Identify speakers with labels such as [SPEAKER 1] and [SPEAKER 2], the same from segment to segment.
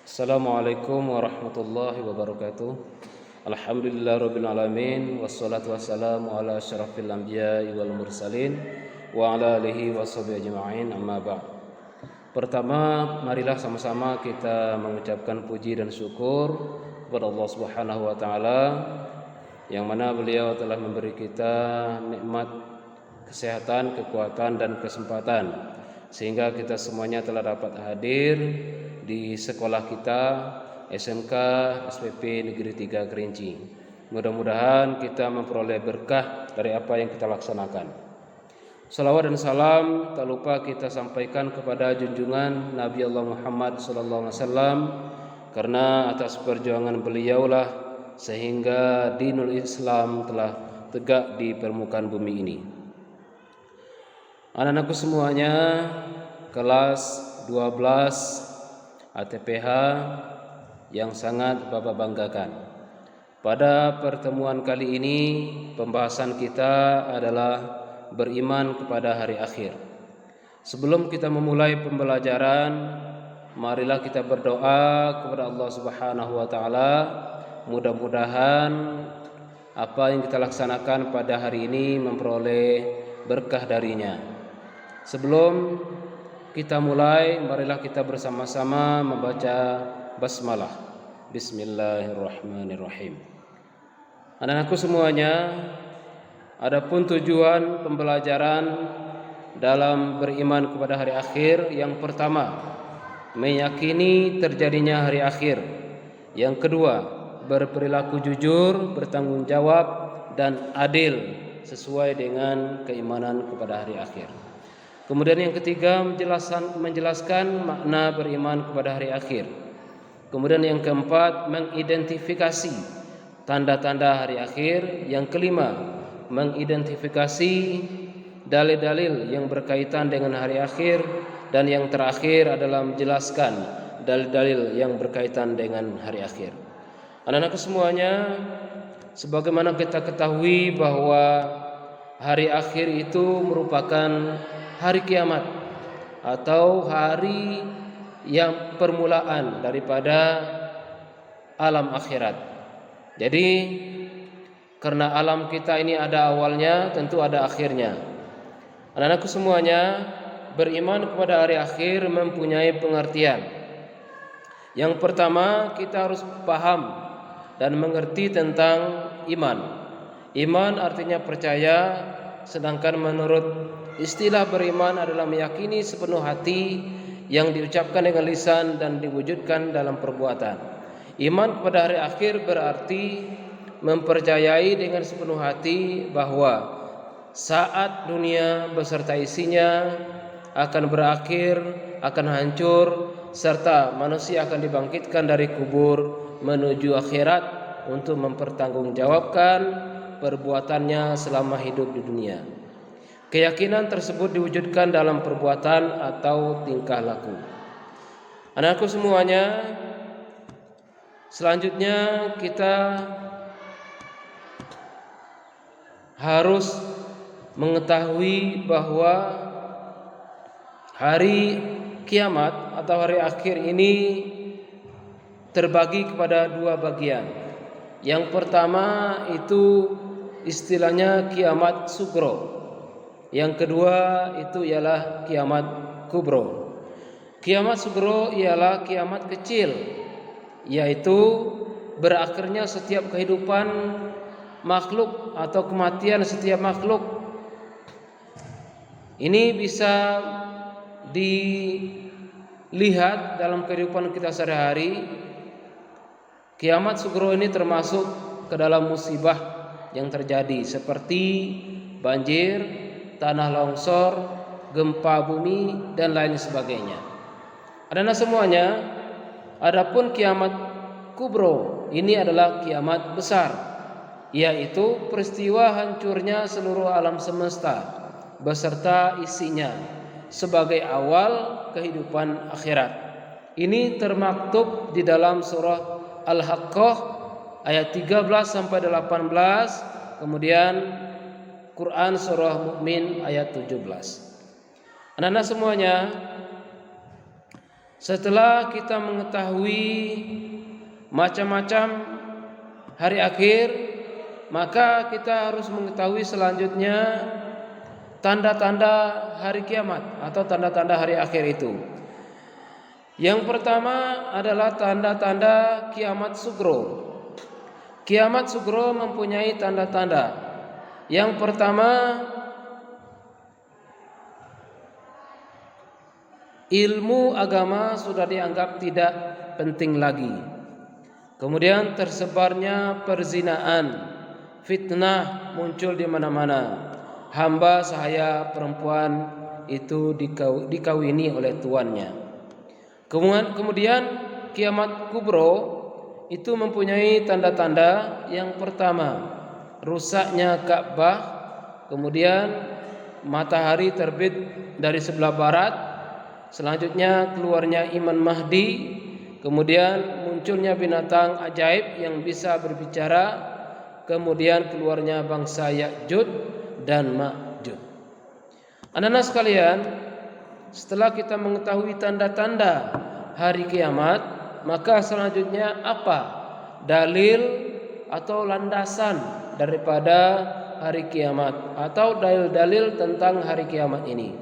[SPEAKER 1] Assalamualaikum warahmatullahi wabarakatuh. Alhamdulillahirabbil alamin wassalatu wassalamu ala asyrafil anbiya'i wal mursalin wa ala alihi washabihi ajma'in, amma ba'd. Pertama, marilah sama-sama kita mengucapkan puji dan syukur kepada Allah Subhanahu wa taala yang mana beliau telah memberi kita nikmat kesehatan, kekuatan dan kesempatan sehingga kita semuanya telah dapat hadir di sekolah kita SMK SPP Negeri 3 Kerinci. Mudah-mudahan kita memperoleh berkah dari apa yang kita laksanakan. Salawat dan salam tak lupa kita sampaikan kepada junjungan Nabi Allah Muhammad SAW, karena atas perjuangan beliaulah sehingga dinul Islam telah tegak di permukaan bumi ini. Anak-anakku semuanya, kelas 12 ATPH yang sangat Bapak banggakan. Pada pertemuan kali ini pembahasan kita adalah beriman kepada hari akhir. Sebelum kita memulai pembelajaran, marilah kita berdoa kepada Allah Subhanahu wa taala. Mudah-mudahan apa yang kita laksanakan pada hari ini memperoleh berkah darinya. Sebelum kita mulai, marilah kita bersama-sama membaca basmalah. Bismillahirrahmanirrahim. Anak-anakku semuanya, adapun tujuan pembelajaran dalam beriman kepada hari akhir, yang pertama, meyakini terjadinya hari akhir. Yang kedua, berperilaku jujur, bertanggung jawab dan adil sesuai dengan keimanan kepada hari akhir. Kemudian yang ketiga, menjelaskan makna beriman kepada hari akhir. Kemudian yang keempat, mengidentifikasi tanda-tanda hari akhir. Yang kelima, mengidentifikasi dalil-dalil yang berkaitan dengan hari akhir. Dan yang terakhir adalah menjelaskan dalil-dalil yang berkaitan dengan hari akhir. Anak-anak semuanya, sebagaimana kita ketahui bahwa hari akhir itu merupakan hari kiamat atau hari yang permulaan daripada alam akhirat. Jadi karena alam kita ini ada awalnya, tentu ada akhirnya. Anak-anakku semuanya, beriman kepada hari akhir mempunyai pengertian. Yang pertama, kita harus paham dan mengerti tentang iman. Iman artinya percaya, sedangkan menurut istilah beriman adalah meyakini sepenuh hati yang diucapkan dengan lisan dan diwujudkan dalam perbuatan. Iman kepada hari akhir berarti mempercayai dengan sepenuh hati bahwa saat dunia beserta isinya akan berakhir, akan hancur, serta manusia akan dibangkitkan dari kubur menuju akhirat untuk mempertanggungjawabkan perbuatannya selama hidup di dunia. Keyakinan tersebut diwujudkan dalam perbuatan atau tingkah laku. Anakku semuanya, selanjutnya kita harus mengetahui bahwa hari kiamat atau hari akhir ini terbagi kepada dua bagian. Yang pertama itu istilahnya kiamat sugro. Yang kedua itu ialah kiamat kubro. Kiamat sugro ialah kiamat kecil, yaitu berakhirnya setiap kehidupan makhluk atau kematian setiap makhluk. Ini bisa dilihat dalam kehidupan kita sehari-hari. Kiamat sugro ini termasuk ke dalam musibah yang terjadi seperti banjir, tanah longsor, gempa bumi dan lain sebagainya. Anak-anak semuanya, adapun kiamat kubro ini adalah kiamat besar, yaitu peristiwa hancurnya seluruh alam semesta beserta isinya sebagai awal kehidupan akhirat. Ini termaktub di dalam surah Al-Haqqah ayat 13 sampai 18, kemudian Quran surah Mukmin ayat 17. Anak-anak semuanya, Setelah kita mengetahui macam-macam hari akhir, maka kita harus mengetahui selanjutnya tanda-tanda hari kiamat atau tanda-tanda hari akhir itu. Yang pertama adalah tanda-tanda kiamat sugro. Kiamat sugro mempunyai tanda-tanda. Yang pertama, ilmu agama sudah dianggap tidak penting lagi. Kemudian tersebarnya perzinaan, fitnah muncul di mana-mana. Hamba sahaya perempuan itu dikawini oleh tuannya. Kemudian kiamat kubro itu mempunyai tanda-tanda. Yang pertama, rusaknya Ka'bah, kemudian matahari terbit dari sebelah barat, selanjutnya keluarnya Imam Mahdi, kemudian munculnya binatang ajaib yang bisa berbicara, kemudian keluarnya bangsa Ya'juj dan Ma'juj. Anak-anak sekalian, setelah kita mengetahui tanda-tanda hari kiamat, maka selanjutnya apa dalil atau landasan daripada hari kiamat atau dalil-dalil tentang hari kiamat ini?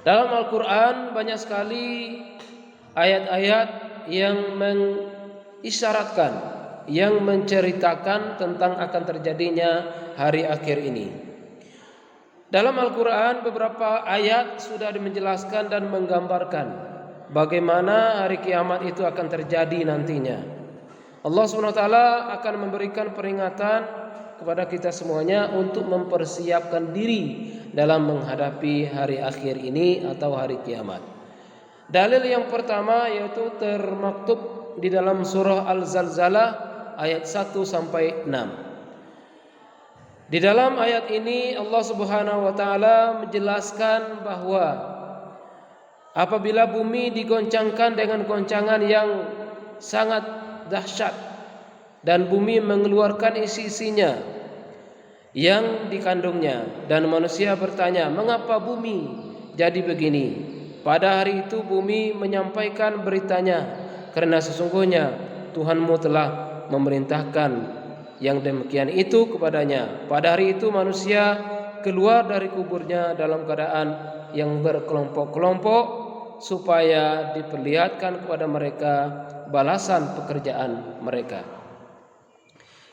[SPEAKER 1] Dalam Al-Quran banyak sekali ayat-ayat yang mengisyaratkan, yang menceritakan tentang akan terjadinya hari akhir ini. Dalam Al-Quran beberapa ayat sudah menjelaskan dan menggambarkan bagaimana hari kiamat itu akan terjadi nantinya. Allah SWT akan memberikan peringatan kepada kita semuanya untuk mempersiapkan diri dalam menghadapi hari akhir ini atau hari kiamat. Dalil yang pertama yaitu termaktub di dalam surah Al-Zalzalah ayat 1 sampai 6. Di dalam ayat ini Allah Subhanahu wa taala menjelaskan bahwa apabila bumi digoncangkan dengan goncangan yang sangat dahsyat dan bumi mengeluarkan isi-isinya yang dikandungnya, dan manusia bertanya, mengapa bumi jadi begini? Pada hari itu bumi menyampaikan beritanya, karena sesungguhnya Tuhanmu telah memerintahkan yang demikian itu kepadanya. Pada hari itu manusia keluar dari kuburnya dalam keadaan yang berkelompok-kelompok, supaya diperlihatkan kepada mereka balasan pekerjaan mereka.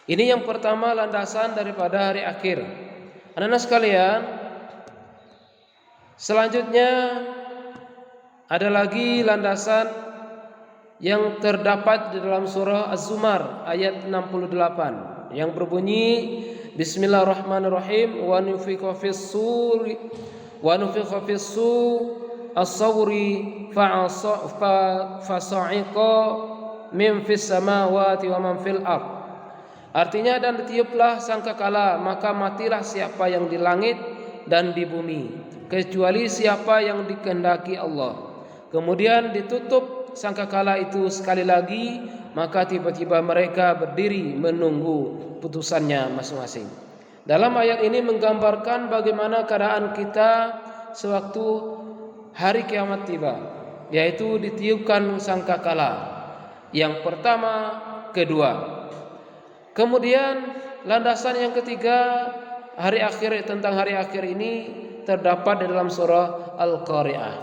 [SPEAKER 1] Ini yang pertama, landasan daripada hari akhir. Anak-anak sekalian, selanjutnya ada lagi landasan yang terdapat di dalam surah Az-Zumar ayat 68 yang berbunyi Bismillahirrahmanirrahim, wa nufikha fis-suri as-sawri fasa'iqa min fis samawati wa man fil ard. Artinya, dan ditiuplah sangkakala, maka matilah siapa yang di langit dan di bumi, kecuali siapa yang dikehendaki Allah. Kemudian ditutup sangkakala itu sekali lagi, maka tiba-tiba mereka berdiri menunggu putusannya masing-masing. Dalam ayat ini menggambarkan bagaimana keadaan kita sewaktu hari kiamat tiba, yaitu ditiupkan sangkakala yang pertama, kedua. Kemudian landasan yang ketiga hari akhir, tentang hari akhir ini terdapat di dalam surah Al-Qari'ah.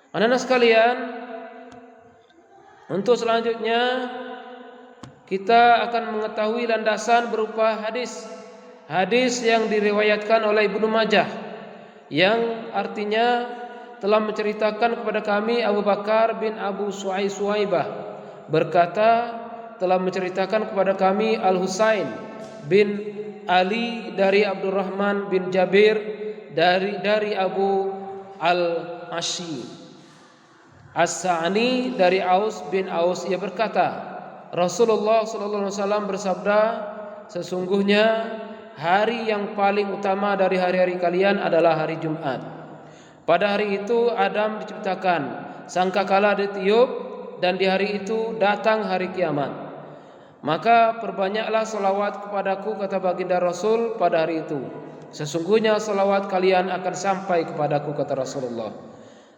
[SPEAKER 1] Anak-anak sekalian, untuk selanjutnya kita akan mengetahui landasan berupa hadis yang diriwayatkan oleh Ibnu Majah, yang artinya telah menceritakan kepada kami Abu Bakar bin Abu Suwaibah berkata, telah menceritakan kepada kami Al-Husain bin Ali dari Abdurrahman bin Jabir dari Abu Al-Ashi As-Sa'ani dari Aus bin Aus. Ia berkata, Rasulullah SAW bersabda, sesungguhnya hari yang paling utama dari hari-hari kalian adalah hari Jumat. Pada hari itu Adam diciptakan, sangkakala ditiup, dan di hari itu datang hari kiamat. Maka perbanyaklah salawat kepadaku, kata baginda Rasul pada hari itu. Sesungguhnya salawat kalian akan sampai kepadaku, kata Rasulullah.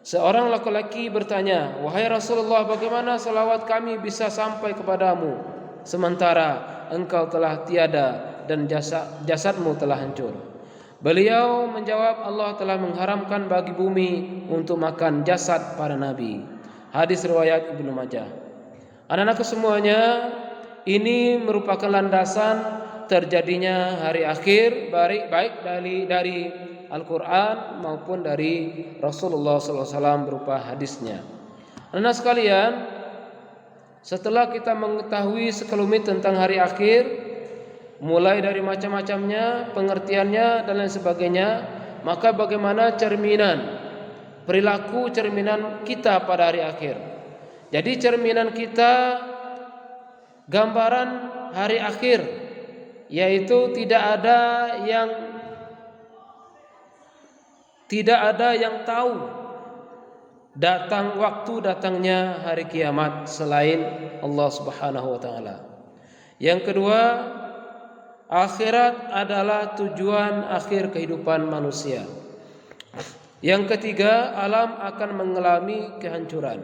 [SPEAKER 1] Seorang laki-laki bertanya, "Wahai Rasulullah, bagaimana salawat kami bisa sampai kepadamu sementara engkau telah tiada dan jasadmu telah hancur?" Beliau menjawab, "Allah telah mengharamkan bagi bumi untuk makan jasad para nabi." Hadis riwayat Ibnu Majah. Anak-anakku semuanya, ini merupakan landasan terjadinya hari akhir, baik dari Al-Quran maupun dari Rasulullah SAW berupa hadisnya. Anak sekalian, setelah kita mengetahui sekelumit tentang hari akhir, mulai dari macam-macamnya, pengertiannya dan lain sebagainya, maka bagaimana perilaku cerminan kita pada hari akhir. Jadi cerminan kita, gambaran hari akhir, yaitu tidak ada yang tahu waktu datangnya hari kiamat selain Allah Subhanahu wa taala. Yang kedua, akhirat adalah tujuan akhir kehidupan manusia. Yang ketiga, alam akan mengalami kehancuran.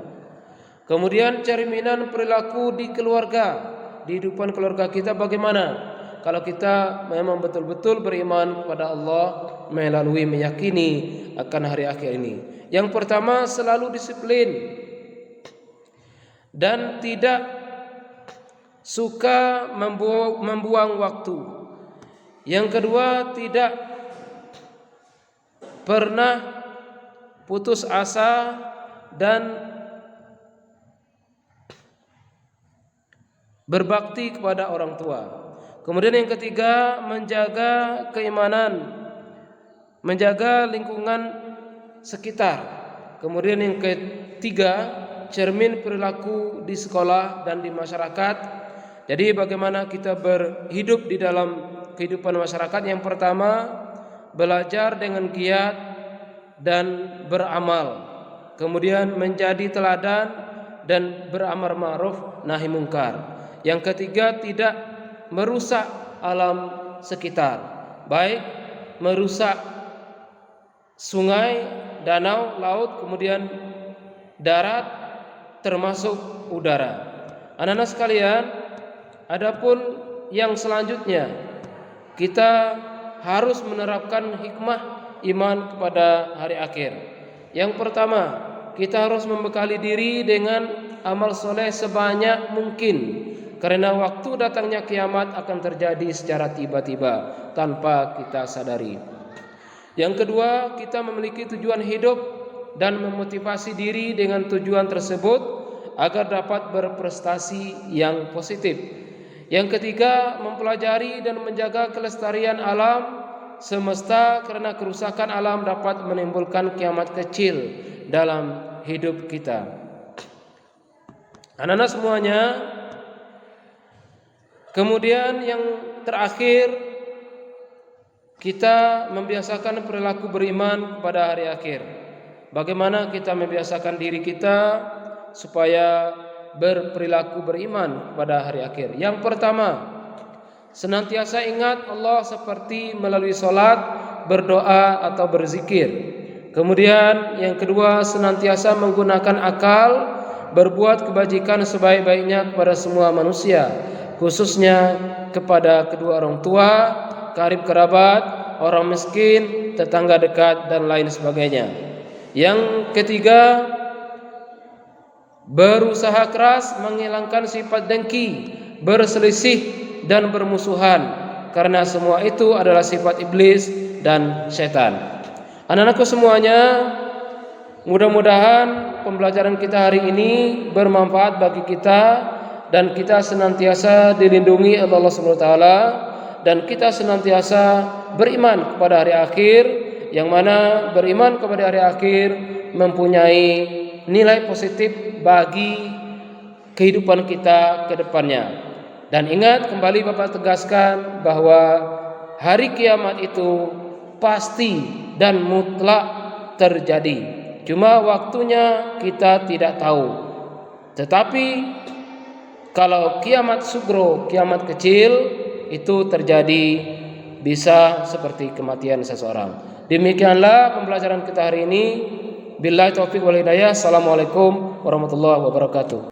[SPEAKER 1] Kemudian cerminan perilaku di keluarga, di kehidupan keluarga kita bagaimana? Kalau kita memang betul-betul beriman kepada Allah melalui meyakini akan hari akhir ini. Yang pertama, selalu disiplin dan tidak suka membuang waktu. Yang kedua, tidak pernah putus asa dan berbakti kepada orang tua. Kemudian yang ketiga, menjaga keimanan, menjaga lingkungan sekitar. Kemudian yang ketiga, cermin perilaku di sekolah dan di masyarakat. Jadi bagaimana kita berhidup di dalam kehidupan masyarakat? Yang pertama, belajar dengan giat dan beramal. Kemudian menjadi teladan dan beramar ma'ruf nahi mungkar. Yang ketiga, tidak merusak alam sekitar, baik merusak sungai, danau, laut, kemudian darat, termasuk udara. Anak-anak sekalian, adapun yang selanjutnya, kita harus menerapkan hikmah iman kepada hari akhir. Yang pertama, kita harus membekali diri dengan amal soleh sebanyak mungkin, karena waktu datangnya kiamat akan terjadi secara tiba-tiba tanpa kita sadari. Yang kedua, kita memiliki tujuan hidup dan memotivasi diri dengan tujuan tersebut agar dapat berprestasi yang positif. Yang ketiga, mempelajari dan menjaga kelestarian alam semesta, karena kerusakan alam dapat menimbulkan kiamat kecil dalam hidup kita. Anak-anak semuanya, kemudian yang terakhir, kita membiasakan perilaku beriman pada hari akhir. Bagaimana kita membiasakan diri kita supaya berperilaku beriman pada hari akhir? Yang pertama, senantiasa ingat Allah seperti melalui salat, berdoa atau berzikir. Kemudian yang kedua, senantiasa menggunakan akal, berbuat kebajikan sebaik-baiknya kepada semua manusia, khususnya kepada kedua orang tua, karib kerabat, orang miskin, tetangga dekat dan lain sebagainya. Yang ketiga, berusaha keras menghilangkan sifat dengki, berselisih dan bermusuhan, karena semua itu adalah sifat iblis dan setan. Anak-anakku semuanya, mudah-mudahan pembelajaran kita hari ini bermanfaat bagi kita dan kita senantiasa dilindungi oleh Allah Subhanahu wa taala, dan kita senantiasa beriman kepada hari akhir, yang mana beriman kepada hari akhir mempunyai nilai positif bagi kehidupan kita ke depannya. Dan ingat, kembali Bapak tegaskan bahwa hari kiamat itu pasti dan mutlak terjadi. Cuma waktunya kita tidak tahu. Tetapi kalau kiamat sugro, kiamat kecil, itu terjadi bisa seperti kematian seseorang. Demikianlah pembelajaran kita hari ini. Billahi taufiq wal hidayah. Assalamualaikum warahmatullahi wabarakatuh.